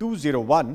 201,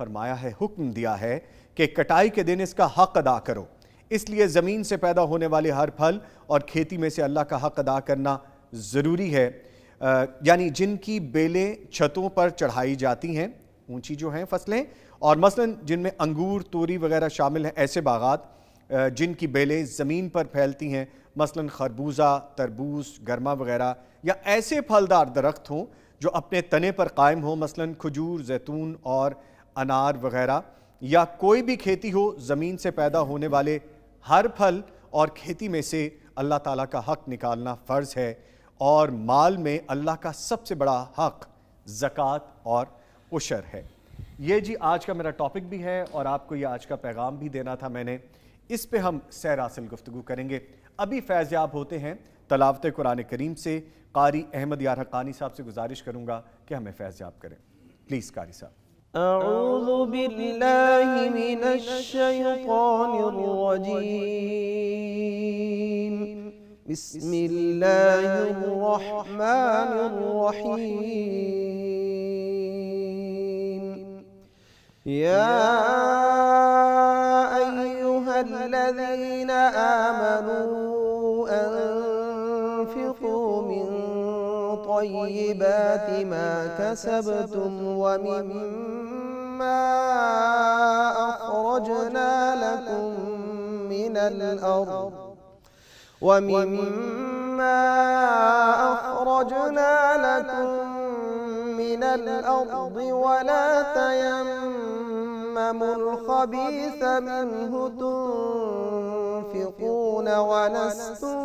فرمایا ہے، حکم دیا ہے کہ کٹائی کے دن اس کا حق ادا کرو، اس لیے زمین سے پیدا ہونے والے ہر پھل اور کھیتی میں سے اللہ کا حق ادا کرنا ضروری ہے۔ یعنی جن کی بیلیں چھتوں پر چڑھائی جاتی ہیں، اونچی جو ہیں فصلیں، اور مثلاً جن میں انگور، توری وغیرہ شامل ہیں، ایسے باغات جن کی بیلیں زمین پر پھیلتی ہیں، مثلاً خربوزہ، تربوز، گرما وغیرہ، یا ایسے پھلدار درخت ہوں جو اپنے تنے پر قائم ہوں، مثلاً کھجور، زیتون اور انار وغیرہ، یا کوئی بھی کھیتی ہو، زمین سے پیدا ہونے والے ہر پھل اور کھیتی میں سے اللہ تعالیٰ کا حق نکالنا فرض ہے، اور مال میں اللہ کا سب سے بڑا حق زکوٰۃ اور عشر ہے۔ یہ جی آج کا میرا ٹاپک بھی ہے، اور آپ کو یہ آج کا پیغام بھی دینا تھا میں نے، اس پہ ہم سیر حاصل گفتگو کریں گے۔ ابھی فیض یاب ہوتے ہیں تلاوت قرآن کریم سے۔ قاری احمد یار حقانی صاحب سے گزارش کروں گا کہ ہمیں فیض یاب کریں، پلیز قاری صاحب۔ اعوذ باللہ من الشیطان الرجیم، بسم اللہ الرحمن الرحیم، یا ایہا الذین آمنوا انفقوا من طیبات ما کسبتم ومما أخرجنا لكم من الأرض ولا تيمموا الخبيث منه تنفقون ولستم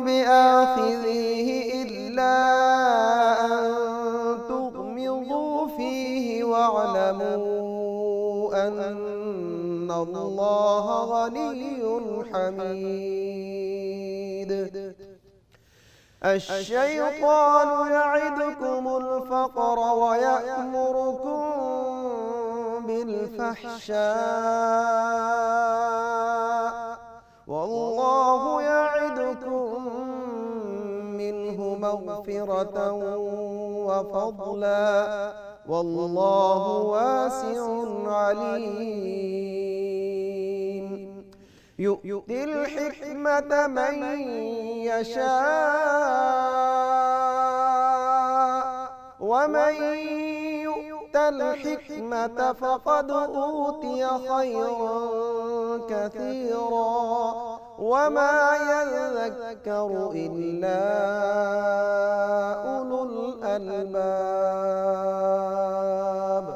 بآخذيه إلا أن تغمضوا فيه واعلموا أن الله غني حميد۔ الشيطان يعدكم الفقر ويأمركم بالفحشاء والله يعدكم منه مغفرة وفضلا والله واسع عليم۔ يؤتي الحكمة من يشاء ومن يؤت الحكمة فقد أوتي خيرا كثيرا وما يذكر إلا أولو الألباب۔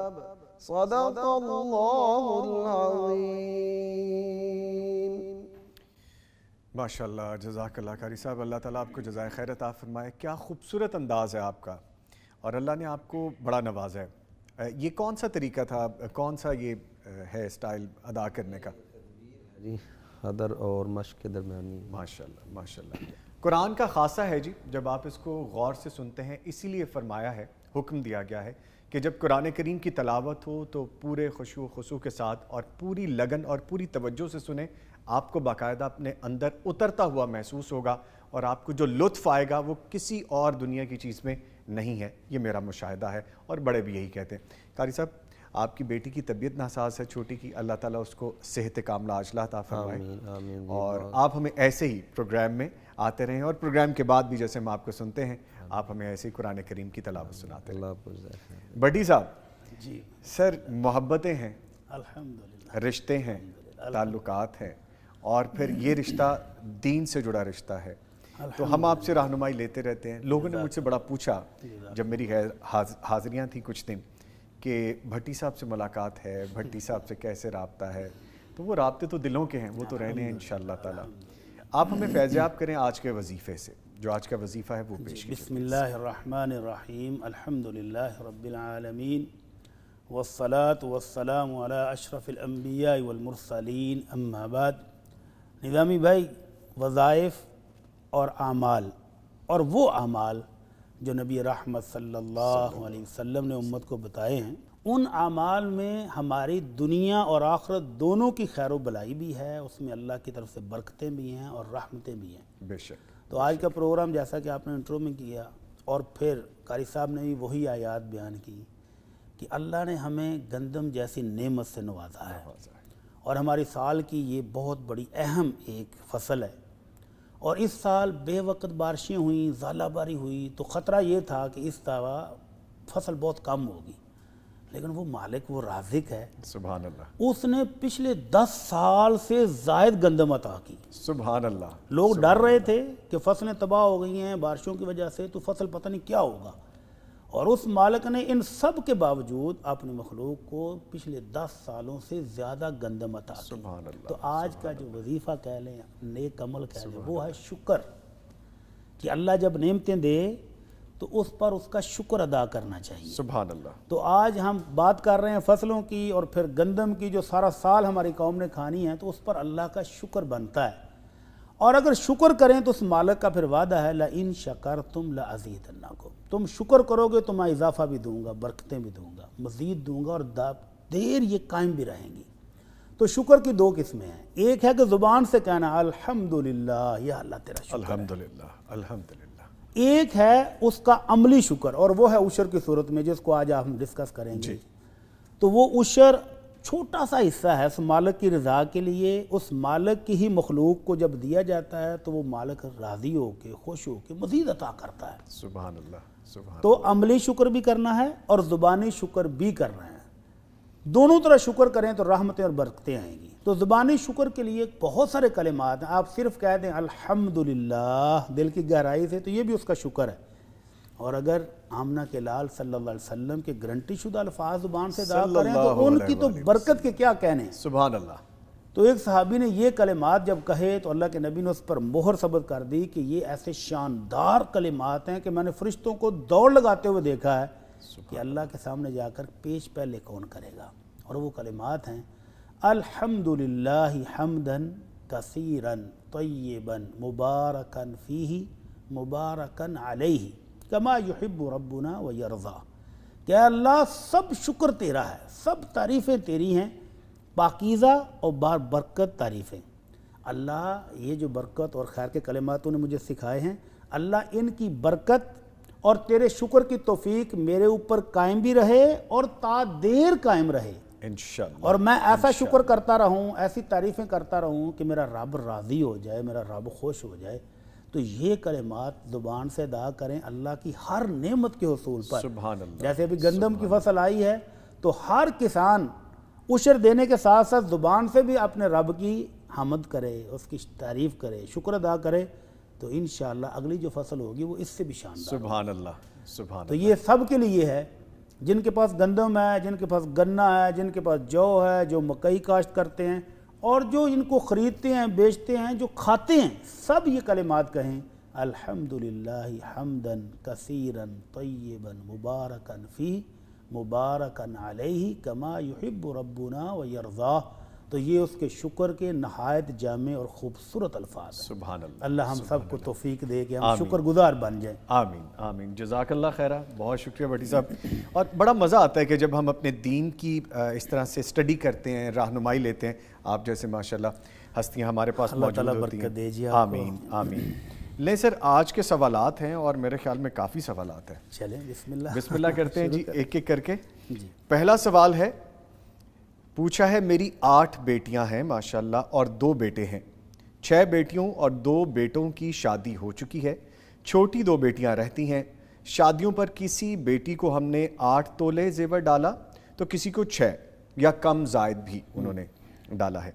صدق اللہ العظیم۔ ماشاءاللہ، جزاک اللہ قاری صاحب، اللہ تعالیٰ آپ کو جزائے خیر عطا فرمائے۔ کیا خوبصورت انداز ہے آپ کا، اور اللہ نے آپ کو بڑا نوازا ہے۔ یہ کون سا طریقہ تھا، کون سا یہ ہے اسٹائل ادا کرنے کا؟ جی، حضر اور مشق کے درمیانی۔ ماشاءاللہ ماشاءاللہ۔ قرآن کا خاصہ ہے جی، جب آپ اس کو غور سے سنتے ہیں، اسی لیے فرمایا ہے، حکم دیا گیا ہے کہ جب قرآن کریم کی تلاوت ہو تو پورے خشوع و خضوع کے ساتھ اور پوری لگن اور پوری توجہ سے سنیں۔ آپ کو باقاعدہ اپنے اندر اترتا ہوا محسوس ہوگا، اور آپ کو جو لطف آئے گا وہ کسی اور دنیا کی چیز میں نہیں ہے۔ یہ میرا مشاہدہ ہے، اور بڑے بھی یہی کہتے ہیں۔ قاری صاحب، آپ کی بیٹی کی طبیعت ناساز ہے چھوٹی کی، اللہ تعالیٰ اس کو صحت کاملہ عاجلہ عطا فرمائے، اور آپ ہمیں ایسے ہی پروگرام میں آتے رہیں، اور پروگرام کے بعد بھی جیسے ہم آپ کو سنتے ہیں، آپ ہمیں ایسے ہی قرآن کریم کی تلاوت سناتے ہیں۔ بڈی صاحب جی سر، محبتیں ہیں، الحمدللہ، رشتے ہیں، تعلقات ہیں، اور پھر یہ رشتہ دین سے جڑا رشتہ ہے، تو ہم آپ سے رہنمائی لیتے رہتے ہیں۔ لوگوں نے مجھ سے بڑا پوچھا جب میری حاضریاں تھیں کچھ دن، کہ بھٹی صاحب سے ملاقات ہے، بھٹی صاحب سے کیسے رابطہ ہے؟ تو وہ رابطے تو دلوں کے ہیں، وہ تو رہنے ہیں انشاءاللہ تعالیٰ۔ آپ ہمیں فیضیاب کریں آج کے وظیفے سے، جو آج کا وظیفہ ہے وہ پیش کیجئے۔ بسم اللہ الرحمن الرحیم، الحمدللہ رب العالمین، والصلاة والسلام علی اشرف الانبیاء والمرسلین، اما بعد۔ نظامی بھائی، وظائف اور اعمال، اور وہ اعمال جو نبی رحمت صلی اللہ علیہ وسلم نے امت کو بتائے ہیں، ان اعمال میں ہماری دنیا اور آخرت دونوں کی خیر و بلائی بھی ہے، اس میں اللہ کی طرف سے برکتیں بھی ہیں اور رحمتیں بھی ہیں۔ بے شک۔ تو آج کا پروگرام جیسا کہ آپ نے انٹرو میں کیا، اور پھر قاری صاحب نے بھی وہی آیات بیان کی کہ اللہ نے ہمیں گندم جیسی نعمت سے نوازا ہے اور ہماری سال کی یہ بہت بڑی اہم ایک فصل ہے، اور اس سال بے وقت بارشیں ہوئیں، ژالہ باری ہوئی، تو خطرہ یہ تھا کہ اس دفعہ فصل بہت کم ہوگی، لیکن وہ مالک وہ رازق ہے، سبحان اللہ، اس نے پچھلے 10 سال سے زائد گندم عطا کی۔ سبحان اللہ۔ لوگ ڈر رہے تھے کہ فصلیں تباہ ہو گئی ہیں بارشوں کی وجہ سے، تو فصل پتہ نہیں کیا ہوگا، اور اس مالک نے ان سب کے باوجود اپنی مخلوق کو پچھلے 10 سالوں سے زیادہ گندم عطا کی۔ سبحان اللہ۔ تو آج کا جو وظیفہ کہہ لیں، نیک عمل کہہ لیں، وہ ہے شکر، کہ اللہ جب نعمتیں دے تو اس پر اس کا شکر ادا کرنا چاہیے۔ سبحان اللہ۔ تو آج ہم بات کر رہے ہیں فصلوں کی اور پھر گندم کی جو سارا سال ہماری قوم نے کھانی ہے، تو اس پر اللہ کا شکر بنتا ہے، اور اگر شکر کریں تو اس مالک کا پھر وعدہ ہے لَإِن شَكَرْتُمْ لَأَزِيدَنَّكُمْ، تم شکر کرو گے تو میں اضافہ بھی دوں گا، برکتیں بھی دوں گا، مزید دوں گا، اور دیر یہ قائم بھی رہیں گی۔ تو شکر کی 2 قسمیں ہیں، ایک ہے کہ زبان سے کہنا الحمدللہ، یا اللہ تیرا شکر، الحمدللہ، الحمدللہ۔ ایک ہے اس کا عملی شکر، اور وہ ہے عشر کی صورت میں، جس کو آج ہم ڈسکس کریں گے۔ تو وہ عشر چھوٹا سا حصہ ہے اس مالک کی رضا کے لیے، اس مالک کی ہی مخلوق کو جب دیا جاتا ہے تو وہ مالک راضی ہو کے، خوش ہو کے مزید عطا کرتا ہے۔ سبحان اللہ، سبحان۔ تو عملی شکر بھی کرنا ہے اور زبانی شکر بھی کرنا ہے، دونوں طرح شکر کریں تو رحمتیں اور برکتیں آئیں گی۔ تو زبانی شکر کے لیے بہت سارے کلمات ہیں، آپ صرف کہہ دیں الحمدللہ دل کی گہرائی سے، تو یہ بھی اس کا شکر ہے، اور اگر آمنہ کے لال صلی اللہ علیہ وسلم کے گارنٹی شدہ الفاظ زبان سے ادا کریں تو ان کی تو برکت کے کیا کہنے۔ سبحان اللہ۔ تو ایک صحابی نے یہ کلمات جب کہے تو اللہ کے نبی نے اس پر مہر ثبت کر دی کہ یہ ایسے شاندار کلمات ہیں کہ میں نے فرشتوں کو دوڑ لگاتے ہوئے دیکھا ہے کہ اللہ کے سامنے جا کر پیش پہلے کون کرے گا، اور وہ کلمات ہیں الحمدللہ حمدن کثیرن طیبن مبارکن فیہ مبارکن علیہ کما یحب ربنا ویرضا، کہ اللہ سب شکر تیرا ہے، سب تعریفیں تیری ہیں، پاکیزہ اور بار برکت تعریفیں۔ اللہ یہ جو برکت اور خیر کے کلمات نے مجھے سکھائے ہیں، اللہ ان کی برکت اور تیرے شکر کی توفیق میرے اوپر قائم بھی رہے اور تا دیر قائم رہے، انشاءاللہ، اور میں ایسا شکر کرتا رہوں، ایسی تعریفیں کرتا رہوں کہ میرا رب راضی ہو جائے، میرا رب خوش ہو جائے۔ تو یہ کلمات زبان سے ادا کریں اللہ کی ہر نعمت کے حصول پر۔ سبحان اللہ۔ جیسے ابھی گندم کی فصل آئی ہے تو ہر کسان عشر دینے کے ساتھ ساتھ زبان سے بھی اپنے رب کی حمد کرے، اس کی تعریف کرے، شکر ادا کرے، تو انشاءاللہ اگلی جو فصل ہوگی وہ اس سے بھی شاندار۔ سبحان اللہ، سبحان تو یہ سب کے لیے ہے، جن کے پاس گندم ہے، جن کے پاس گنا ہے، جن کے پاس جو ہے، جو مکئی کاشت کرتے ہیں، اور جو ان کو خریدتے ہیں، بیچتے ہیں، جو کھاتے ہیں، سب یہ کلمات کہیں الحمدللہ حمدن کثیرن طیبن مبارکن فیہ مبارکن علیہ کما یحب ربنا ویرضا۔ تو یہ اس کے شکر کے نہایت جامع اور خوبصورت الفاظ ہیں۔ سبحان اللہ۔ اللہ ہم سب کو توفیق دے کہ ہم آمین۔ شکر گزار بن جائیں۔ آمین، آمین، جزاک اللہ خیرہ، بہت شکریہ بھٹی صاحب۔ اور بڑا مزہ آتا ہے کہ جب ہم اپنے دین کی اس طرح سے اسٹڈی کرتے ہیں، رہنمائی لیتے ہیں، آپ جیسے ماشاءاللہ ہستیاں ہمارے پاس اللہ موجود تعالیٰ ہوتی ہیں۔ برکت دیجیے آپ کو۔ آمین، آمین۔ لیں سر، آج کے سوالات ہیں اور میرے خیال میں کافی سوالات ہیں۔ چلیں بسم اللہ، بسم اللہ کرتے ہیں جی، ایک ایک کر کے۔ جی۔ پہلا سوال ہے، پوچھا ہے میری 8 بیٹیاں ہیں ماشاءاللہ اور 2 بیٹے ہیں، 6 بیٹیوں اور 2 بیٹوں کی شادی ہو چکی ہے، چھوٹی 2 بیٹیاں رہتی ہیں، شادیوں پر کسی بیٹی کو ہم نے 8 تولے زیور ڈالا تو کسی کو 6 یا کم زائد بھی انہوں نے ڈالا ہے۔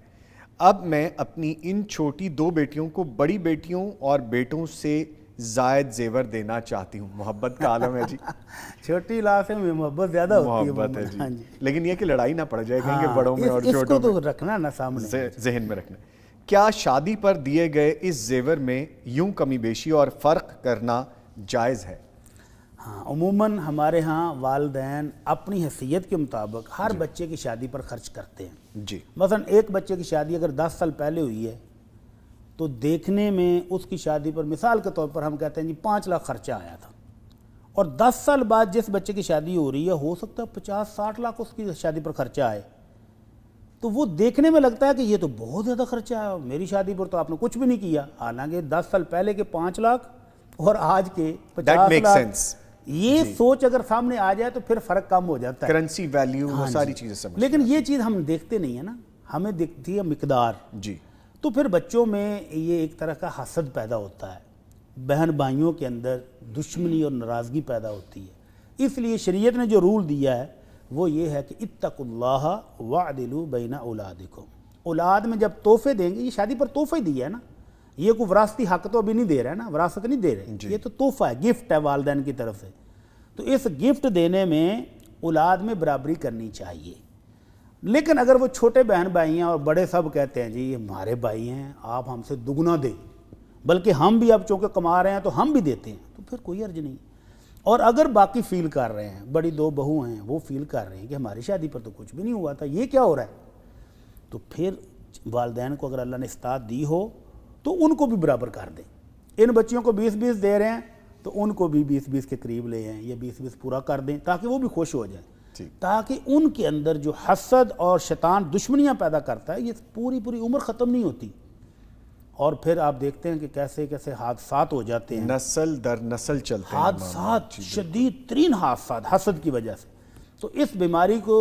اب میں اپنی ان چھوٹی 2 بیٹیوں کو بڑی بیٹیوں اور بیٹوں سے زائد زیور دینا چاہتی ہوں۔ محبت کا عالم ہے جی، چھوٹی لاس میں محبت زیادہ ہوتی ہے، محبت ہے ہاں جی، لیکن یہ کہ لڑائی نہ پڑ جائے کہیں کہ بڑوں میں اور اس چھوٹوں کو میں، تو رکھنا نا سامنے، ذہن میں رکھنا۔ کیا شادی پر دیے گئے اس زیور میں یوں کمی بیشی اور فرق کرنا جائز ہے؟ ہاں، عموماً ہمارے ہاں والدین اپنی حیثیت کے مطابق ہر بچے کی شادی پر خرچ کرتے ہیں۔ جی، مثلا ایک بچے کی شادی اگر 10 سال پہلے ہوئی ہے تو دیکھنے میں اس کی شادی پر مثال کے طور پر ہم کہتے ہیں جی 5 لاکھ خرچہ آیا تھا، اور 10 سال بعد جس بچے کی شادی ہو رہی ہے ہو سکتا ہے 50-60 لاکھ اس کی شادی پر خرچہ آئے، تو وہ دیکھنے میں لگتا ہے کہ یہ تو بہت زیادہ خرچہ ہے، میری شادی پر تو آپ نے کچھ بھی نہیں کیا، حالانکہ 10 سال پہلے کے 5 لاکھ اور آج کے That 50 makes لاکھ sense. یہ سوچ اگر سامنے آ جائے تو پھر فرق کم ہو جاتا ہے. کرنسی ویلیو وہ ساری چیزیں سمجھ. لیکن یہ چیز ہم دیکھتے نہیں ہیں نا, ہمیں دیکھتی ہے مقدار. جی تو پھر بچوں میں یہ ایک طرح کا حسد پیدا ہوتا ہے, بہن بھائیوں کے اندر دشمنی اور ناراضگی پیدا ہوتی ہے. اس لیے شریعت نے جو رول دیا ہے وہ یہ ہے کہ اتقوا اللہ وعدلوا بین اولادکم. اولاد میں جب تحفے دیں گے, یہ شادی پر تحفہ ہی دیا ہے نا, یہ کوئی وراثتی حق تو ابھی نہیں دے رہا ہے نا, وراثت نہیں دے رہے, یہ تو تحفہ ہے, گفٹ ہے والدین کی طرف سے. تو اس گفٹ دینے میں اولاد میں برابری کرنی چاہیے. لیکن اگر وہ چھوٹے بہن بھائی ہیں اور بڑے سب کہتے ہیں جی یہ ہمارے بھائی ہیں, آپ ہم سے دگنا دیں, بلکہ ہم بھی اب چونکہ کما رہے ہیں تو ہم بھی دیتے ہیں, تو پھر کوئی حرج نہیں. اور اگر باقی فیل کر رہے ہیں, بڑی 2 بہو ہیں وہ فیل کر رہے ہیں کہ ہماری شادی پر تو کچھ بھی نہیں ہوا تھا, یہ کیا ہو رہا ہے, تو پھر والدین کو اگر اللہ نے استطاعت دی ہو تو ان کو بھی برابر کر دیں. ان بچیوں کو 20-20 دے رہے ہیں تو ان کو بھی 20-20 کے قریب لے آئیں, یا 20-20 پورا کر دیں تاکہ وہ بھی خوش ہو جائیں, تاکہ ان کے اندر جو حسد اور شیطان دشمنیاں پیدا کرتا ہے یہ پوری عمر ختم نہیں ہوتی. اور پھر آپ دیکھتے ہیں کہ کیسے کیسے حادثات ہو جاتے ہیں, نسل در نسل چلتے ہیں حادثات, شدید ترین حادثات حسد کی وجہ سے. تو اس بیماری کو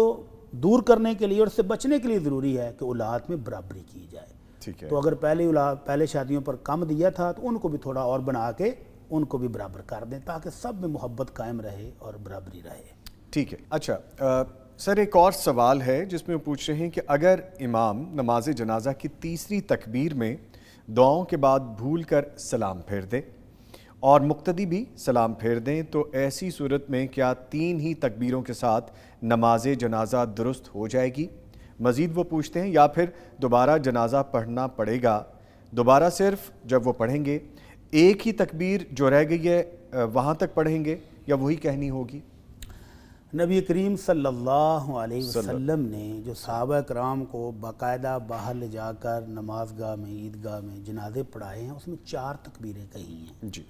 دور کرنے کے لیے اور اس سے بچنے کے لیے ضروری ہے کہ اولاد میں برابری کی جائے. ٹھیک ہے. تو اگر پہلے شادیوں پر کم دیا تھا تو ان کو بھی تھوڑا اور بنا کے ان کو بھی برابر کر دیں تاکہ سب میں محبت قائم رہے اور برابری رہے. ٹھیک ہے. اچھا سر, ایک اور سوال ہے جس میں وہ پوچھ رہے ہیں کہ اگر امام نماز جنازہ کی تیسری تکبیر میں دعاؤں کے بعد بھول کر سلام پھیر دے اور مقتدی بھی سلام پھیر دیں تو ایسی صورت میں کیا 3 ہی تکبیروں کے ساتھ نماز جنازہ درست ہو جائے گی؟ مزید وہ پوچھتے ہیں یا پھر دوبارہ جنازہ پڑھنا پڑے گا؟ دوبارہ صرف جب وہ پڑھیں گے ایک ہی تکبیر جو رہ گئی ہے وہاں تک پڑھیں گے یا وہی کہنی ہوگی؟ نبی کریم صلی اللہ علیہ وسلم نے جو صحابہ کرام کو باقاعدہ باہر لے جا کر نماز گاہ میں, عیدگاہ میں جنازے پڑھائے ہیں, اس میں 4 تکبیریں کہی ہیں. جی.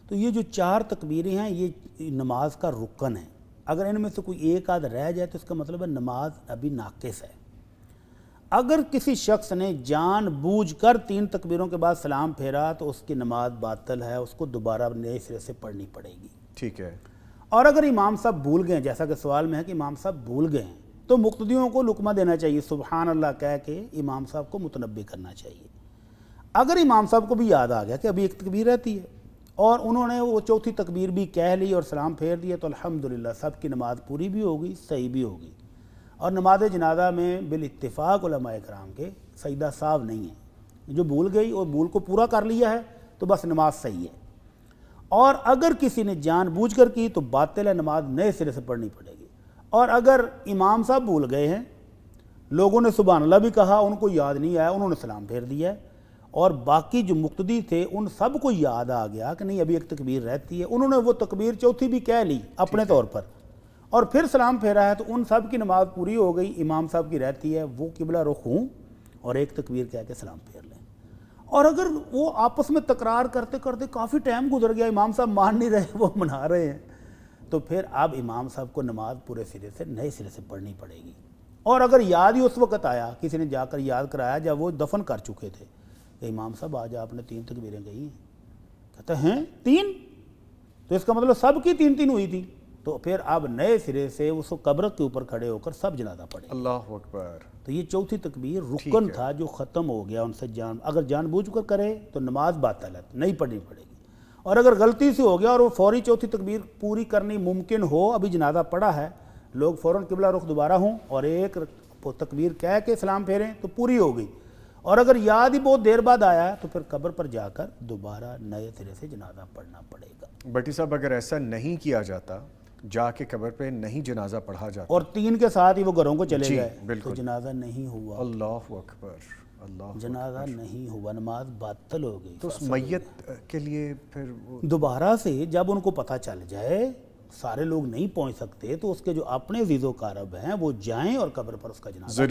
تو یہ جو 4 تکبیریں ہیں یہ نماز کا رکن ہے. اگر ان میں سے کوئی ایک آدھ رہ جائے تو اس کا مطلب ہے نماز ابھی ناقص ہے. اگر کسی شخص نے جان بوجھ کر 3 تکبیروں کے بعد سلام پھیرا تو اس کی نماز باطل ہے, اس کو دوبارہ نئے سرے سے پڑھنی پڑے گی. ٹھیک ہے. اور اگر امام صاحب بھول گئے, جیسا کہ سوال میں ہے کہ امام صاحب بھول گئے ہیں, تو مقتدیوں کو لقمہ دینا چاہیے, سبحان اللہ کہہ کے امام صاحب کو متنبہ کرنا چاہیے. اگر امام صاحب کو بھی یاد آ گیا کہ ابھی ایک تکبیر رہتی ہے اور انہوں نے وہ 4تھی تکبیر بھی کہہ لی اور سلام پھیر دیا تو الحمدللہ سب کی نماز پوری بھی ہوگی, صحیح بھی ہوگی. اور نماز جنازہ میں بالاتفاق علماء کرام کے سجدہ ساو نہیں ہے. جو بھول گئی اور بھول کو پورا کر لیا ہے تو بس نماز صحیح ہے. اور اگر کسی نے جان بوجھ کر کی تو باطل ہے, نماز نئے سرے سے پڑھنی پڑے گی. اور اگر امام صاحب بھول گئے ہیں, لوگوں نے سبحان اللہ بھی کہا, ان کو یاد نہیں آیا, انہوں نے سلام پھیر دیا ہے, اور باقی جو مقتدی تھے ان سب کو یاد آ گیا کہ نہیں ابھی ایک تکبیر رہتی ہے, انہوں نے وہ تکبیر 4تھی بھی کہہ لی اپنے طور پر اور پھر سلام پھیرا ہے, تو ان سب کی نماز پوری ہو گئی. امام صاحب کی رہتی ہے وہ قبلہ رخ ہوں اور ایک تکبیر کہہ کے سلام پھیر لیں. اور اگر وہ آپس میں تکرار کرتے کرتے کافی ٹائم گزر گیا, امام صاحب مان نہیں رہے, وہ منا رہے ہیں, تو پھر اب امام صاحب کو نماز پورے سرے سے نئے سرے سے پڑھنی پڑے گی. اور اگر یاد ہی اس وقت آیا, کسی نے جا کر یاد کرایا جب وہ دفن کر چکے تھے کہ امام صاحب آج آپ نے 3 تکبیریں کہی ہیں, کہتے ہیں 3, تو اس کا مطلب سب کی 3 ہوئی تھی, تو پھر اب نئے سرے سے اس کو قبر کے اوپر کھڑے ہو کر سب جنازہ پڑھے. اللہ اکبر. تو یہ 4تھی تکبیر رکن تھا جو ختم ہو گیا ان سے. اگر جان بوجھ کر کرے تو نماز باطل ہے, نہیں پڑھنی پڑے گی. اور اگر غلطی سے ہو گیا اور وہ فوری 4تھی تکبیر پوری کرنی ممکن ہو, ابھی جنازہ پڑا ہے, لوگ فوراً قبلہ رخ دوبارہ ہوں اور ایک تکبیر کہہ کے سلام پھیریں تو پوری ہو گئی. اور اگر یاد ہی بہت دیر بعد آیا تو پھر قبر پر جا کر دوبارہ نئے سرے سے جنازہ پڑھنا پڑے گا. بٹی صاحب اگر ایسا نہیں کیا جاتا, جا کے قبر پہ نہیں جنازہ پڑھا جاتا اور 3 کے ساتھ ہی وہ گھروں کو چلے گئے تو جنازہ نہیں ہوا. اللہ اکبر. اللہ جنازہ نہیں ہوا, نماز باطل ہو گئی. تو اس میت کے لیے پھر دوبارہ سے جب ان کو پتہ چل جائے, سارے لوگ نہیں پہنچ سکتے, تو اس کے جو اپنے عزیز و اقارب ہیں وہ جائیں اور قبر پر اس کا جنازہ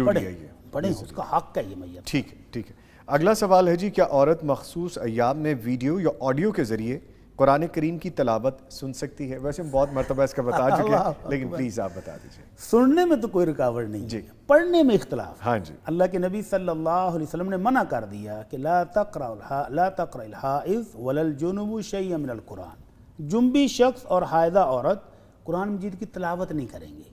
پڑھیں, اس کا حق ہے یہ میت. ٹھیک ہے. ٹھیک ہے. اگلا سوال ہے جی, کیا عورت مخصوص ایام میں ویڈیو یا آڈیو کے ذریعے قرآن کریم کی تلاوت سن سکتی ہے؟ ویسے ہم بہت مرتبہ اس کا بتا چکے ہیں لیکن پلیز آپ بتا دیجیے۔ سننے میں تو کوئی رکاوٹ نہیں جی، پڑھنے میں اختلاف۔ ہاں جی، اللہ کے نبی صلی اللہ علیہ وسلم نے منع کر دیا کہ لا تقرأ الحائض ولا الجنوب شیئا من القرآن، جنبی شخص اور حائضہ عورت قرآن مجید کی تلاوت نہیں کریں گے،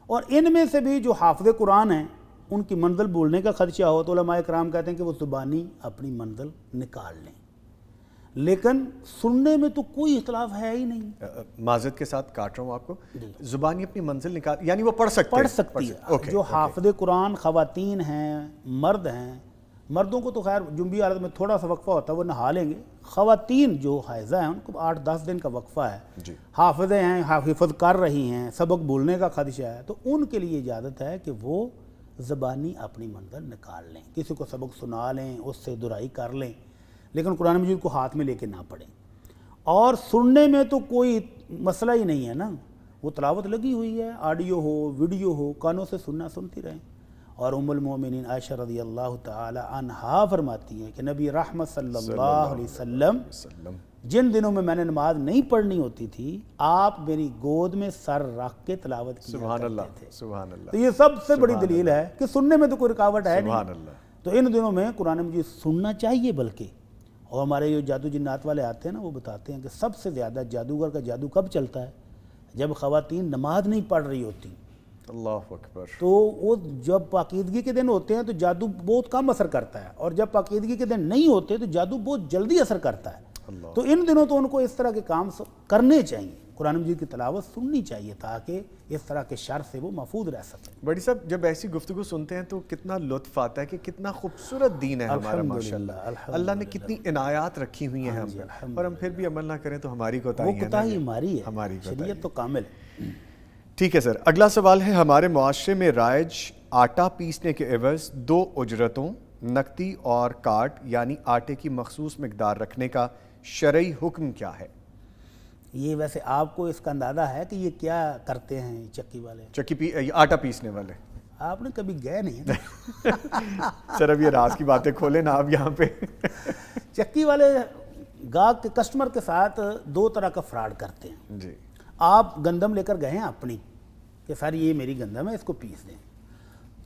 اور ان میں سے بھی جو حافظ قرآن ہیں ان کی منزل بولنے کا خدشہ ہو تو علماء کرام کہتے ہیں کہ وہ زبانی اپنی منزل نکال لیں، لیکن سننے میں تو کوئی اختلاف ہے ہی نہیں۔ معذرت کے ساتھ کاٹ رہا ہوں آپ کو، زبانی اپنی منزل نکال یعنی وہ پڑھ سکتے ہیں۔ جو حافظ قرآن خواتین ہیں، مرد ہیں، مردوں کو تو خیر جنبی حالت میں تھوڑا سا وقفہ ہوتا ہے، وہ نہا لیں گے۔ خواتین جو حائضہ ہیں ان کو 8-10 دن کا وقفہ ہے، حافظیں ہیں، حفظ کر رہی ہیں، سبق بھولنے کا خدشہ ہے، تو ان کے لیے اجازت ہے کہ وہ زبانی اپنی منزل نکال لیں، کسی کو سبق سنا لیں، اس سے درائی کر لیں، لیکن قرآن مجید کو ہاتھ میں لے کے نہ پڑھیں۔ اور سننے میں تو کوئی مسئلہ ہی نہیں ہے نا، وہ تلاوت لگی ہوئی ہے، آڈیو ہو ویڈیو ہو، کانوں سے سننا سنتی رہیں۔ اور ام المومنین عائشہ رضی اللہ تعالی عنہا فرماتی ہیں کہ نبی رحمت صلی اللہ علیہ وسلم جن دنوں میں نے نماز نہیں پڑھنی ہوتی تھی، آپ میری گود میں سر رکھ کے تلاوت کیا کرتے تھے۔ سبحان اللہ، تو یہ سب سے بڑی دلیل ہے کہ سننے میں تو کوئی رکاوٹ ہے سبحان نہیں۔ اللہ۔ تو ان دنوں میں قرآن مجید سننا چاہیے، بلکہ اور ہمارے جو جادو جنات والے آتے ہیں نا، وہ بتاتے ہیں کہ سب سے زیادہ جادوگر کا جادو کب چلتا ہے؟ جب خواتین نماز نہیں پڑھ رہی ہوتی، اللہ اکبر۔ تو وہ جب پاکیدگی کے دن ہوتے ہیں تو جادو بہت کم اثر کرتا ہے، اور جب پاکیدگی کے دن نہیں ہوتے تو جادو بہت جلدی اثر کرتا ہے۔ تو ان دنوں تو ان کو اس طرح کے کام کرنے چاہیے، قرآن مجید کی تلاوت سننی چاہیے تاکہ اس طرح کے شر سے وہ محفوظ رہ سکیں۔ بڑی صاحب جب ایسی گفتگو سنتے ہیں تو کتنا لطف آتا ہے کہ کتنا خوبصورت دین ہے ہمارا، ماشاءاللہ اللہ نے کتنی عنایات رکھی ہوئی ہیں ہم پر، اور ہم پھر بھی عمل نہ کریں تو ہماری کوتاہی ہے، وہ کوتاہی ہماری ہے، ہماری شریعت تو کامل ہے۔ ٹھیک ہے سر، اگلا سوال ہے، ہمارے معاشرے میں رائج آٹا پیسنے کے عوض 2 اجرتوں نقدی اور کاٹ یعنی آٹے کی مخصوص مقدار رکھنے کا شرعی حکم کیا ہے؟ یہ ویسے آپ کو اس کا اندازہ ہے کہ یہ کیا کرتے ہیں چکی والے؟ آٹا پیسنے والے آپ نے کبھی گئے نہیں؟ سر اب یہ راز کی باتیں کھولیں نا آپ یہاں پہ۔ چکی والے گاہک کے کسٹمر کے ساتھ 2 طرح کا فراڈ کرتے ہیں۔ جی، آپ گندم لے کر گئے ہیں اپنی کہ سر یہ میری گندم ہے، اس کو پیس دیں،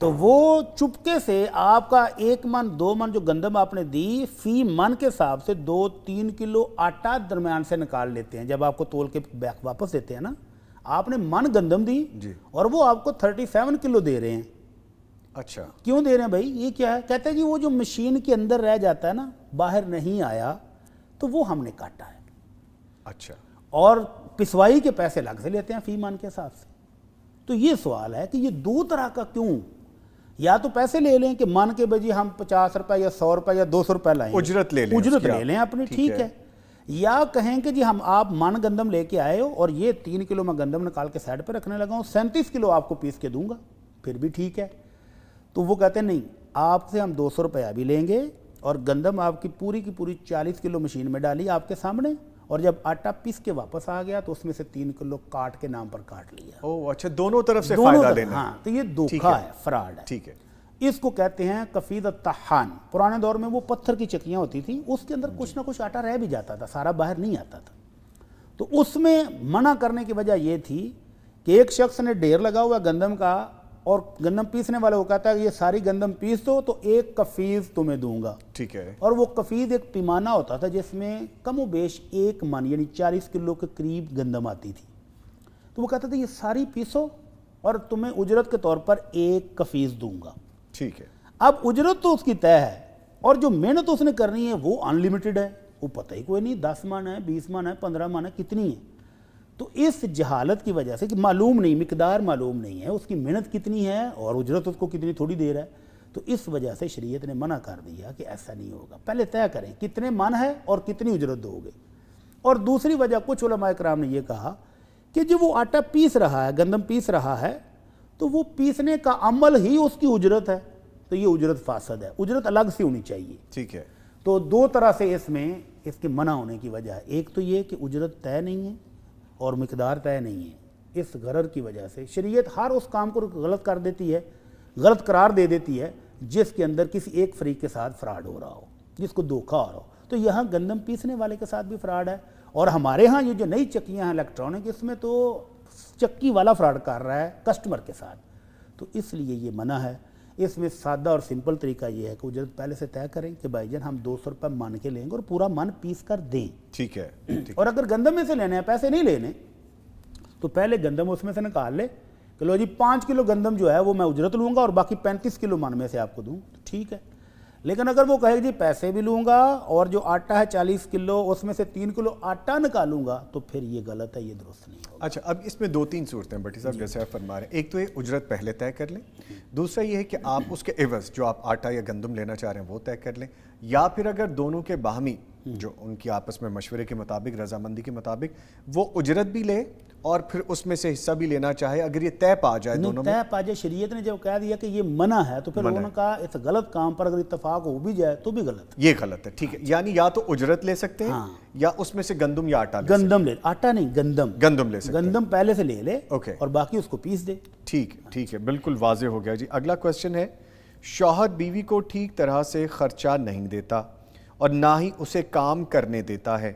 تو وہ چپکے سے آپ کا 1 من 2 من جو گندم آپ نے دی، فی من کے حساب سے 2-3 کلو آٹا درمیان سے نکال لیتے ہیں۔ جب آپ کو تول کے بیک واپس دیتے ہیں نا، آپ نے من گندم دی اور وہ آپ کو 37 کلو دے رہے ہیں۔ اچھا، کیوں دے رہے ہیں بھائی؟ یہ کیا ہے؟ کہتے ہیں جی وہ جو مشین کے اندر رہ جاتا ہے نا، باہر نہیں آیا، تو وہ ہم نے کاٹا ہے۔ اچھا، اور پسوائی کے پیسے الگ سے لیتے ہیں فی من کے حساب سے۔ تو یہ سوال ہے کہ یہ 2 طرح کا کیوں؟ یا تو پیسے لے لیں کہ من کے بجے ہم 50 روپے یا 100 روپے یا 200 روپے لائیں، اجرت لے لیں اپنی، ٹھیک ہے۔ یا کہیں کہ جی آپ من گندم لے کے آئے ہو اور یہ 3 کلو میں گندم نکال کے سائڈ پہ رکھنے لگا ہوں، 37 کلو آپ کو پیس کے دوں گا، پھر بھی ٹھیک ہے۔ تو وہ کہتے ہیں نہیں، آپ سے ہم 200 روپیہ بھی لیں گے، اور گندم آپ کی پوری 40 کلو مشین میں ڈالی آپ کے سامنے، اور جب آٹا پیس کے واپس آ گیا تو اس میں سے 3 کلو کاٹ کے نام پر کاٹ لیا۔ اوہ اچھا، دونوں طرف سے فائدہ لینا۔ ہاں، تو یہ دھوکہ ہے، فراڈ ہے۔ ٹھیک ہے، اس کو کہتے ہیں کفید الطحان۔ پرانے دور میں وہ پتھر کی چکیاں ہوتی تھیں، اس کے اندر کچھ نہ کچھ آٹا رہ بھی جاتا تھا، سارا باہر نہیں آتا تھا۔ تو اس میں منع کرنے کی وجہ یہ تھی کہ ایک شخص نے ڈھیر لگا ہوا گندم کا، اور گندم پیسنے والے کو کہتا ہے کہ یہ ساری گندم پیس دو تو 1 کفیز تمہیں دوں گا، ٹھیک ہے۔ اور وہ کفیز ایک پیمانہ ہوتا تھا جس میں کم و بیش 1 من یعنی 40 کلو کے قریب گندم آتی تھی۔ تو وہ کہتا تھا یہ ساری پیسو اور تمہیں اجرت کے طور پر 1 کفیز دوں گا، ٹھیک ہے۔ اب اجرت تو اس کی طے ہے، اور جو محنت اس نے کرنی ہے وہ ان لمیٹڈ ہے، وہ پتہ ہی کوئی نہیں 10 من ہے، 20 من ہے، 15 من ہے، کتنی ہے۔ تو اس جہالت کی وجہ سے کہ معلوم نہیں، مقدار معلوم نہیں ہے، اس کی محنت کتنی ہے اور اجرت اس کو کتنی تھوڑی دیر ہے، تو اس وجہ سے شریعت نے منع کر دیا کہ ایسا نہیں ہوگا۔ پہلے طے کریں کتنے من ہے اور کتنی اجرت دو گے۔ اور دوسری وجہ کچھ علماء کرام نے یہ کہا کہ جب وہ آٹا پیس رہا ہے، گندم پیس رہا ہے، تو وہ پیسنے کا عمل ہی اس کی اجرت ہے، تو یہ اجرت فاسد ہے، اجرت الگ سے ہونی چاہیے۔ ٹھیک ہے۔ تو 2 طرح سے اس میں اس کے منع ہونے کی وجہ ہے، ایک تو یہ کہ اجرت طے نہیں ہے اور مقدار طے نہیں ہے۔ اس غرر کی وجہ سے شریعت ہر اس کام کو غلط کر دیتی ہے، غلط قرار دے دیتی ہے جس کے اندر کسی ایک فریق کے ساتھ فراڈ ہو رہا ہو، جس کو دھوکہ ہو رہا ہو۔ تو یہاں گندم پیسنے والے کے ساتھ بھی فراڈ ہے اور ہمارے ہاں یہ جو نئی چکیاں ہیں الیکٹرانک، اس میں تو چکی والا فراڈ کر رہا ہے کسٹمر کے ساتھ، تو اس لیے یہ منع ہے۔ اس میں سادہ اور سمپل طریقہ یہ ہے کہ اجرت پہلے سے طے کریں کہ بھائی جان ہم 200 روپے من کے لیں گے اور پورا من پیس کر دیں، ٹھیک ہے۔ اور اگر گندم میں سے لینے ہیں، پیسے نہیں لینے، تو پہلے گندم اس میں سے نکال لے کہ لو جی 5 کلو گندم جو ہے وہ میں اجرت لوں گا اور باقی 35 کلو من میں سے آپ کو دوں، تو ٹھیک ہے۔ لیکن اگر وہ کہے جی پیسے بھی لوں گا اور جو آٹا ہے 40 کلو اس میں سے 3 کلو آٹا نکالوں گا، تو پھر یہ غلط ہے، یہ درست نہیں ہوگا۔ اچھا، اب اس میں 2-3 صورتیں بٹی صاحب جیسے آپ فرما رہے ہیں، ایک تو یہ اجرت پہلے طے کر لیں، دوسرا یہ ہے کہ آپ اس کے عوض جو آپ آٹا یا گندم لینا چاہ رہے ہیں وہ طے کر لیں، یا پھر اگر دونوں کے باہمی جو ان کی آپس میں مشورے کے مطابق، رضامندی کے مطابق وہ اجرت بھی لے اور پھر اس میں سے حصہ بھی لینا چاہے، اگر یہ طے پا جائے دونوں میں، طے پا جائے، شریعت نے جب کہہ دیا کہ یہ منع ہے تو پھر انہوں نے کہا اس غلط کام پر اگر اتفاق ہو بھی جائے تو بھی غلط ہے، یہ غلط ہے، ٹھیک ہے۔ یعنی یا تو اجرت لے سکتے ہیں یا اس میں سے گندم یا آٹا لے سکتے گندم لے، آٹا نہیں گندم لے سکتے ہیں، گندم پہلے سے لے لے اوکے، اور باقی اس کو پیس دے۔ ٹھیک ہے، بالکل واضح ہو گیا جی۔ اگلا کویسچن ہے، شوہر بیوی کو ٹھیک طرح سے خرچہ نہیں دیتا اور نہ ہی اسے کام کرنے دیتا ہے۔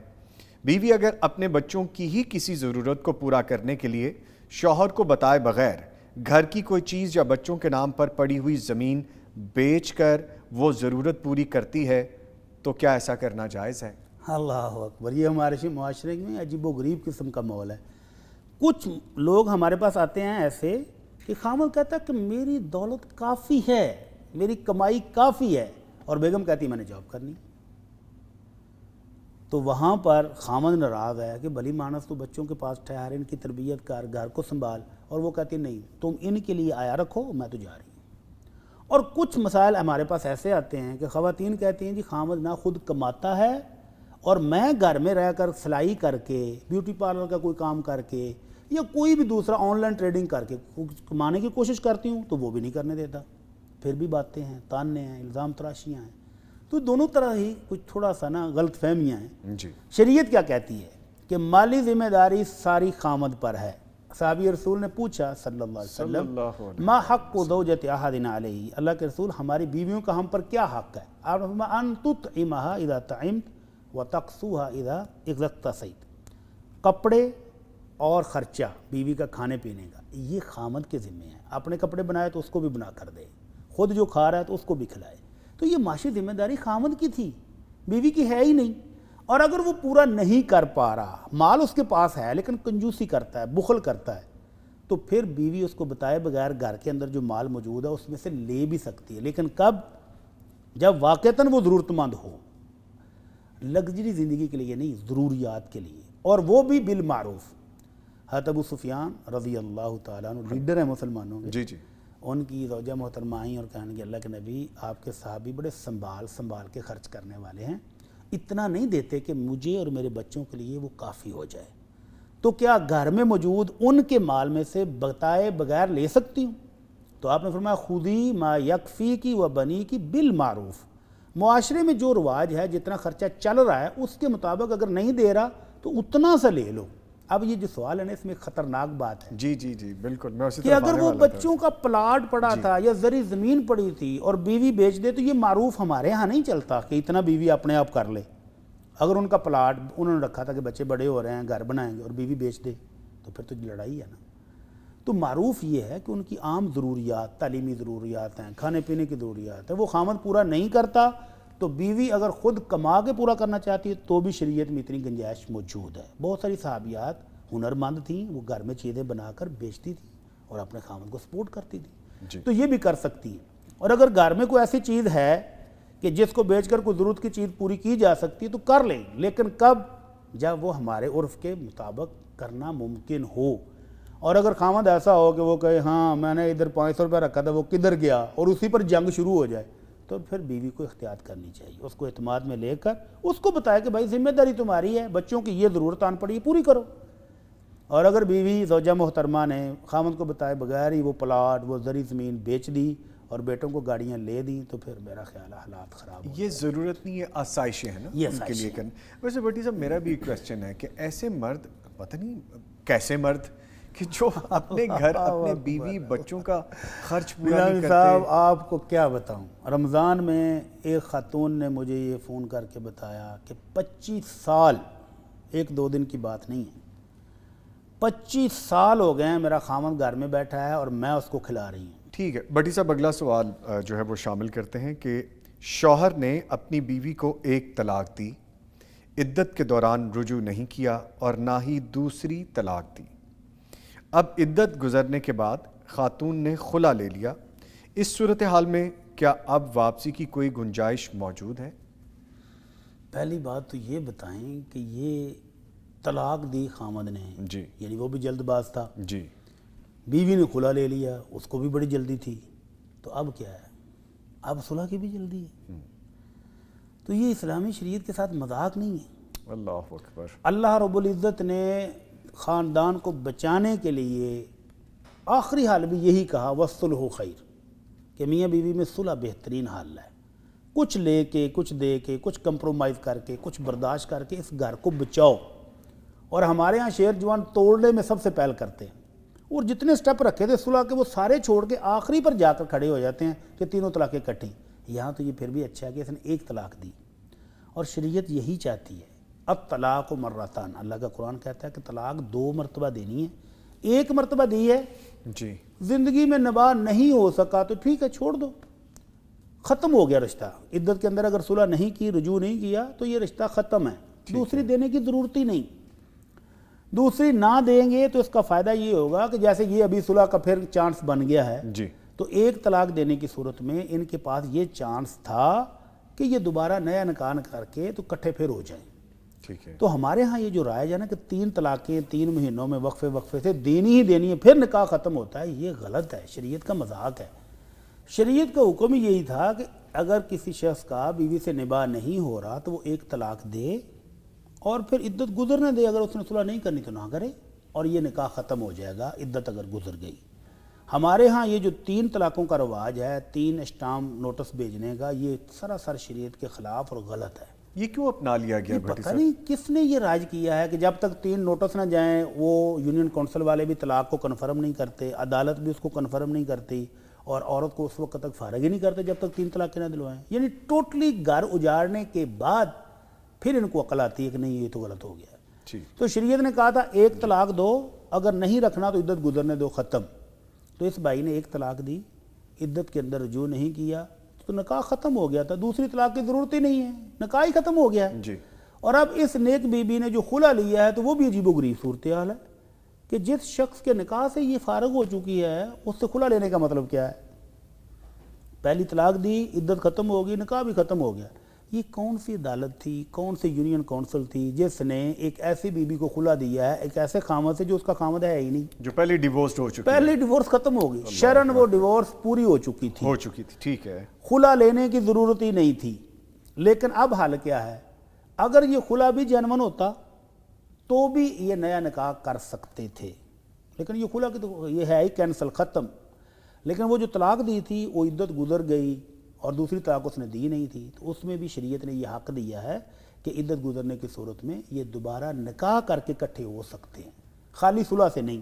بیوی اگر اپنے بچوں کی ہی کسی ضرورت کو پورا کرنے کے لیے شوہر کو بتائے بغیر گھر کی کوئی چیز یا بچوں کے نام پر پڑی ہوئی زمین بیچ کر وہ ضرورت پوری کرتی ہے تو کیا ایسا کرنا جائز ہے؟ اللہ اکبر، یہ ہمارے معاشرے میں عجیب و غریب قسم کا ماحول ہے۔ کچھ لوگ ہمارے پاس آتے ہیں ایسے کہ خامد کہتا ہے کہ میری دولت کافی ہے، میری کمائی کافی ہے، اور بیگم کہتی ہے میں نے جاب کرنی، تو وہاں پر خامد ناراض ہے کہ بھلی مانس تو بچوں کے پاس ٹھہر، ان کی تربیت کر، گھر کو سنبھال، اور وہ کہتی نہیں تم ان کے لیے آیا رکھو، میں تو جا رہی ہوں۔ اور کچھ مسائل ہمارے پاس ایسے آتے ہیں کہ خواتین کہتی ہیں جی خامد نہ خود کماتا ہے اور میں گھر میں رہ کر سلائی کر کے، بیوٹی پارلر کا کوئی کام کر کے یا کوئی بھی دوسرا آن لائن ٹریڈنگ کر کے کمانے کی کوشش کرتی ہوں تو وہ بھی نہیں کرنے دیتا، پھر بھی باتیں ہیں، تانے ہیں، الزام تراشیاں ہیں، تو دونوں طرح ہی کچھ تھوڑا سا نا غلط فہمیاں ہیں۔ جی، شریعت کیا کہتی ہے کہ مالی ذمہ داری ساری خامد پر ہے۔ صحابی رسول نے پوچھا صلی اللہ علیہ وسلم ما حق زوجۃ احدنا علیہ، اللہ کے رسول ہماری بیویوں کا ہم پر کیا حق ہے؟ آپ نے فرمایا ان تطعمها اذا طعمت وتقسوها اذا اغتسلت، کپڑے اور خرچہ بیوی کا کھانے پینے کا یہ خامد کے ذمہ ہے، اپنے کپڑے بنائے تو اس کو بھی بنا کر دے، خود جو کھا رہا ہے تو اس کو بھی کھلائے، تو یہ معاشی ذمہ داری خامد کی تھی، بیوی کی ہے ہی نہیں۔ اور اگر وہ پورا نہیں کر پا رہا، مال اس کے پاس ہے لیکن کنجوسی کرتا ہے، بخل کرتا ہے، تو پھر بیوی اس کو بتائے بغیر گھر کے اندر جو مال موجود ہے اس میں سے لے بھی سکتی ہے، لیکن کب؟ جب واقعتاً وہ ضرورت مند ہو، لگژری زندگی کے لیے نہیں، ضروریات کے لیے، اور وہ بھی بالمعروف۔ حضرت ابو سفیان رضی اللہ تعالیٰ عنہ لیڈر ہیں مسلمانوں کے، جی، ان کی زوجہ محترمہ آئیں اور کہنے کہ اللہ کے نبی آپ کے صحابی بڑے سنبھال کے خرچ کرنے والے ہیں، اتنا نہیں دیتے کہ مجھے اور میرے بچوں کے لیے وہ کافی ہو جائے، تو کیا گھر میں موجود ان کے مال میں سے بتائے بغیر لے سکتی ہوں؟ تو آپ نے فرمایا خودی ما یکفی کی و بنی کی بالمعروف، معاشرے میں جو رواج ہے، جتنا خرچہ چل رہا ہے اس کے مطابق اگر نہیں دے رہا تو اتنا سا لے لو۔ اب یہ جو سوال ہے نا اس میں خطرناک بات ہے جی بالکل، میں اسی کہ طرف اگر آنے وہ والا تھا۔ بچوں کا پلاٹ پڑا تھا یا زرعی زمین پڑی تھی اور بیوی بیچ دے، تو یہ معروف ہمارے ہاں نہیں چلتا کہ اتنا بیوی اپنے آپ کر لے۔ اگر ان کا پلاٹ انہوں نے رکھا تھا کہ بچے بڑے ہو رہے ہیں، گھر بنائیں گے، اور بیوی بیچ دے تو پھر تو لڑائی ہے نا۔ تو معروف یہ ہے کہ ان کی عام ضروریات، تعلیمی ضروریات ہیں، کھانے پینے کی ضروریات ہیں، وہ خامد پورا نہیں کرتا تو بیوی اگر خود کما کے پورا کرنا چاہتی ہے تو بھی شریعت میں اتنی گنجائش موجود ہے۔ بہت ساری صحابیات ہنرمند تھیں، وہ گھر میں چیزیں بنا کر بیچتی تھیں اور اپنے خامد کو سپورٹ کرتی تھیں، تو یہ بھی کر سکتی ہیں۔ اور اگر گھر میں کوئی ایسی چیز ہے کہ جس کو بیچ کر کوئی ضرورت کی چیز پوری کی جا سکتی ہے تو کر لیں، لیکن کب؟ جب وہ ہمارے عرف کے مطابق کرنا ممکن ہو۔ اور اگر خامد ایسا ہو کہ وہ کہے ہاں میں نے ادھر 500 روپے رکھا تھا وہ کدھر گیا، اور اسی پر جنگ شروع ہو جائے، تو پھر بیوی کو احتیاط کرنی چاہیے، اس کو اعتماد میں لے کر اس کو بتایا کہ بھائی ذمہ داری تمہاری ہے، بچوں کی یہ ضرورت آن پڑی ہے پوری کرو۔ اور اگر بیوی زوجہ محترمہ نے خامد کو بتائے بغیر ہی وہ پلاٹ، وہ زرعی زمین بیچ دی اور بیٹوں کو گاڑیاں لے دیں تو پھر میرا خیال ہے حالات خراب ہو۔ یہ ضرورت نہیں، یہ آسائشیں ہیں نا ان کے لیے کرنا۔ ویسے بٹی صاحب میرا بھی ایک کویسچن ہے کہ ایسے مرد، پتہ نہیں کیسے مرد کہ جو اپنے گھر، اپنے بیوی بچوں کا خرچ پورا نہیں کرتے۔ صاحب آپ کو کیا بتاؤں، رمضان میں ایک خاتون نے مجھے یہ فون کر کے بتایا کہ 25 سال ایک دو دن کی بات نہیں ہے. 25 سال ہو گئے ہیں میرا خامند گھر میں بیٹھا ہے اور میں اس کو کھلا رہی ہوں. ٹھیک ہے بھٹی صاحب، اگلا سوال جو ہے وہ شامل کرتے ہیں کہ شوہر نے اپنی بیوی کو ایک طلاق دی، عدت کے دوران رجوع نہیں کیا اور نہ ہی دوسری طلاق دی. اب عدت گزرنے کے بعد خاتون نے خلا لے لیا، اس صورتحال میں کیا اب واپسی کی کوئی گنجائش موجود ہے؟ پہلی بات تو یہ بتائیں کہ یہ طلاق دی خامد نے، جی یعنی وہ بھی جلد باز تھا. جی. بیوی نے خلا لے لیا، اس کو بھی بڑی جلدی تھی. تو اب کیا ہے؟ اب صلح کی بھی جلدی ہے. تو یہ اسلامی شریعت کے ساتھ مذاق نہیں ہے. اللہ اکبر. اللہ رب العزت نے خاندان کو بچانے کے لیے آخری حال بھی یہی کہا وَالصُّلْحُ خَيْرٌ، کہ میاں بیوی میں صلح بہترین حال ہے. کچھ لے کے، کچھ دے کے، کچھ کمپرومائز کر کے، کچھ برداشت کر کے اس گھر کو بچاؤ. اور ہمارے ہاں شیر جوان توڑنے میں سب سے پہل کرتے ہیں، اور جتنے سٹیپ رکھے تھے صلح کے وہ سارے چھوڑ کے آخری پر جا کر کھڑے ہو جاتے ہیں کہ تینوں طلاقیں کٹیں. یہاں تو یہ پھر بھی اچھا ہے کہ اس نے ایک طلاق دی، اور شریعت یہی چاہتی ہے. اب طلاق و مرتان، اللہ کا قرآن کہتا ہے کہ طلاق 2 مرتبہ دینی ہے. ایک مرتبہ دی ہے، جی زندگی میں نباہ نہیں ہو سکا تو ٹھیک ہے چھوڑ دو، ختم ہو گیا رشتہ. عدت کے اندر اگر صلح نہیں کی، رجوع نہیں کیا تو یہ رشتہ ختم ہے. دوسری دینے کی ضرورت ہی نہیں. دوسری نہ دیں گے تو اس کا فائدہ یہ ہوگا کہ جیسے یہ ابھی صلح کا پھر چانس بن گیا ہے، جی تو ایک طلاق دینے کی صورت میں ان کے پاس یہ چانس تھا کہ یہ دوبارہ نیا نکاح کر کے تو کٹھے پھر ہو جائیں. ٹھیک ہے. تو ہمارے ہاں یہ جو رائج ہے نا کہ 3 طلاقیں 3 مہینوں میں وقفے سے دینی ہی دینی ہے پھر نکاح ختم ہوتا ہے، یہ غلط ہے، شریعت کا مذاق ہے. شریعت کا حکم ہی یہی تھا کہ اگر کسی شخص کا بیوی سے نباہ نہیں ہو رہا تو وہ ایک طلاق دے اور پھر عدت گزرنے دے. اگر اس نے صلح نہیں کرنی تو نہ کرے اور یہ نکاح ختم ہو جائے گا عدت اگر گزر گئی. ہمارے ہاں یہ جو 3 طلاقوں کا رواج ہے، 3 اسٹامپ نوٹس بھیجنے کا، یہ سراسر شریعت کے خلاف اور غلط ہے. یہ کیوں اپنا لیا گیا بھٹی پتہ صاحب؟ نہیں کس نے یہ راج کیا ہے کہ جب تک 3 نوٹس نہ جائیں وہ یونین کونسل والے بھی طلاق کو کنفرم نہیں کرتے، عدالت بھی اس کو کنفرم نہیں کرتی، اور عورت کو اس وقت تک فارغ ہی نہیں کرتے جب تک 3 طلاقیں نہ دلوائیں. یعنی ٹوٹلی گھر اجاڑنے کے بعد پھر ان کو عقل آتی ہے کہ نہیں یہ تو غلط ہو گیا. تو شریعت نے کہا تھا ایک طلاق دو، اگر نہیں رکھنا تو عدت گزرنے دو، ختم. تو اس بھائی نے ایک طلاق دی، عدت کے اندر رجوع نہیں کیا تو نکاح ختم ہو گیا تھا. دوسری طلاق کی ضرورت ہی نہیں ہے، نکاح ہی ختم ہو گیا ہے. جی. اور اب اس نیک بی بی نے جو خلا لیا ہے تو وہ بھی عجیب و غریب صورتحال ہے کہ جس شخص کے نکاح سے یہ فارغ ہو چکی ہے اس سے خلا لینے کا مطلب کیا ہے؟ پہلی طلاق دی، عدت ختم ہو گئی، نکاح بھی ختم ہو گیا. یہ کون سی عدالت تھی، کون سی یونین کونسل تھی جس نے ایک ایسی بیوی کو خلا دیا ہے ایک ایسے خامد سے جو اس کا خامد ہے ہی نہیں، جو پہلے ڈیورسڈ ہو چکی پہلے ڈیورس ختم ہو گئی، شرعاً وہ ڈیورس پوری ہو چکی تھی. ٹھیک ہے. خلا لینے کی ضرورت ہی نہیں تھی. لیکن اب حال کیا ہے؟ اگر یہ خلا بھی جینون ہوتا تو بھی یہ نیا نکاح کر سکتے تھے، لیکن یہ خلا کی تو یہ ہے ہی کینسل، ختم. لیکن وہ جو طلاق دی تھی وہ عدت گزر گئی اور دوسری طلاق اس نے دی نہیں تھی، تو اس میں بھی شریعت نے یہ حق دیا ہے کہ عدت گزرنے کی صورت میں یہ دوبارہ نکاح کر کے اکٹھے ہو سکتے ہیں، خالی صلح سے نہیں،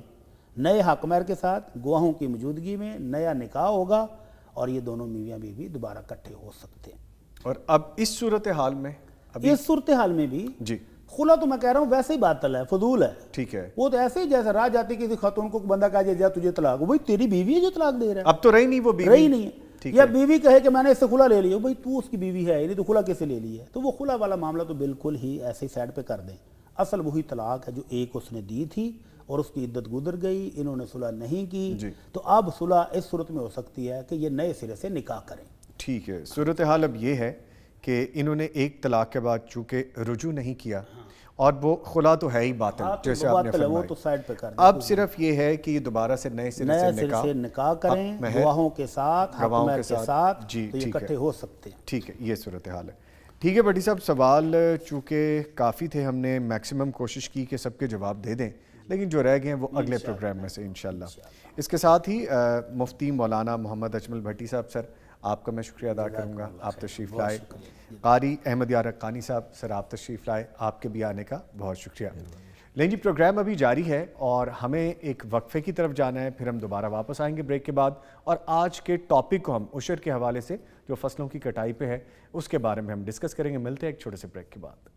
نئے حق مہر کے ساتھ گواہوں کی موجودگی میں نیا نکاح ہوگا اور یہ دونوں میاں بیوی دوبارہ اکٹھے ہو سکتے ہیں. اور اب اس صورتحال میں اس صورتحال میں بھی جی خلا تو میں کہہ رہا ہوں ویسے ہی باطل ہے، فضول ہے. ٹھیک ہے. وہ تو ایسے ہی جیسے راہ جاتی کسی خاتون کو بندہ کہا جائے تجھے طلاق، وہی تیری بیوی ہے جو طلاق دے رہا ہے. اب تو رہی نہیں وہ بیوی، رہی نہیں ہے. یا بیوی کہے کہ میں نے اس سے خلا لے لیا، بھائی تو اس کی بیوی ہے نہیں تو خلا کیسے لے لی ہے؟ تو وہ خلا والا معاملہ تو بالکل ہی ایسے ہی سائڈ پہ کر دیں. اصل وہی طلاق ہے جو ایک اس نے دی تھی اور اس کی عدت گزر گئی، انہوں نے صلح نہیں کی، تو اب صلح اس صورت میں ہو سکتی ہے کہ یہ نئے سرے سے نکاح کریں. ٹھیک ہے. صورتحال اب یہ ہے کہ انہوں نے ایک طلاق کے بعد چونکہ رجوع نہیں کیا اور وہ خلا تو ہے ہی باطل جیسے آپ نے فرمایا، اب صرف یہ ہے کہ یہ دوبارہ سے نئے سرے سے نکاح کریں گواہوں کے ساتھ، حق مہر کے ساتھ، جی تو یہ اکٹھے ہو سکتے ہیں. ٹھیک ہے. یہ صورتحال ہے. ٹھیک ہے بھٹی صاحب، سوال چونکہ کافی تھے، ہم نے میکسیمم کوشش کی کہ سب کے جواب دے دیں، لیکن جو رہ گئے ہیں وہ اگلے پروگرام میں سے انشاءاللہ. اس کے ساتھ ہی مفتی مولانا محمد اجمل بھٹی صاحب، سر آپ کا میں شکریہ ادا کروں گا، آپ تشریف لائے. قاری احمد یار حقانی صاحب، سر آپ تشریف لائے، آپ کے بھی آنے کا بہت شکریہ. لیکن جی پروگرام ابھی جاری ہے اور ہمیں ایک وقفے کی طرف جانا ہے، پھر ہم دوبارہ واپس آئیں گے بریک کے بعد، اور آج کے ٹاپک کو ہم عشر کے حوالے سے جو فصلوں کی کٹائی پہ ہے اس کے بارے میں ہم ڈسکس کریں گے. ملتے ہیں ایک چھوٹے سے بریک کے بعد.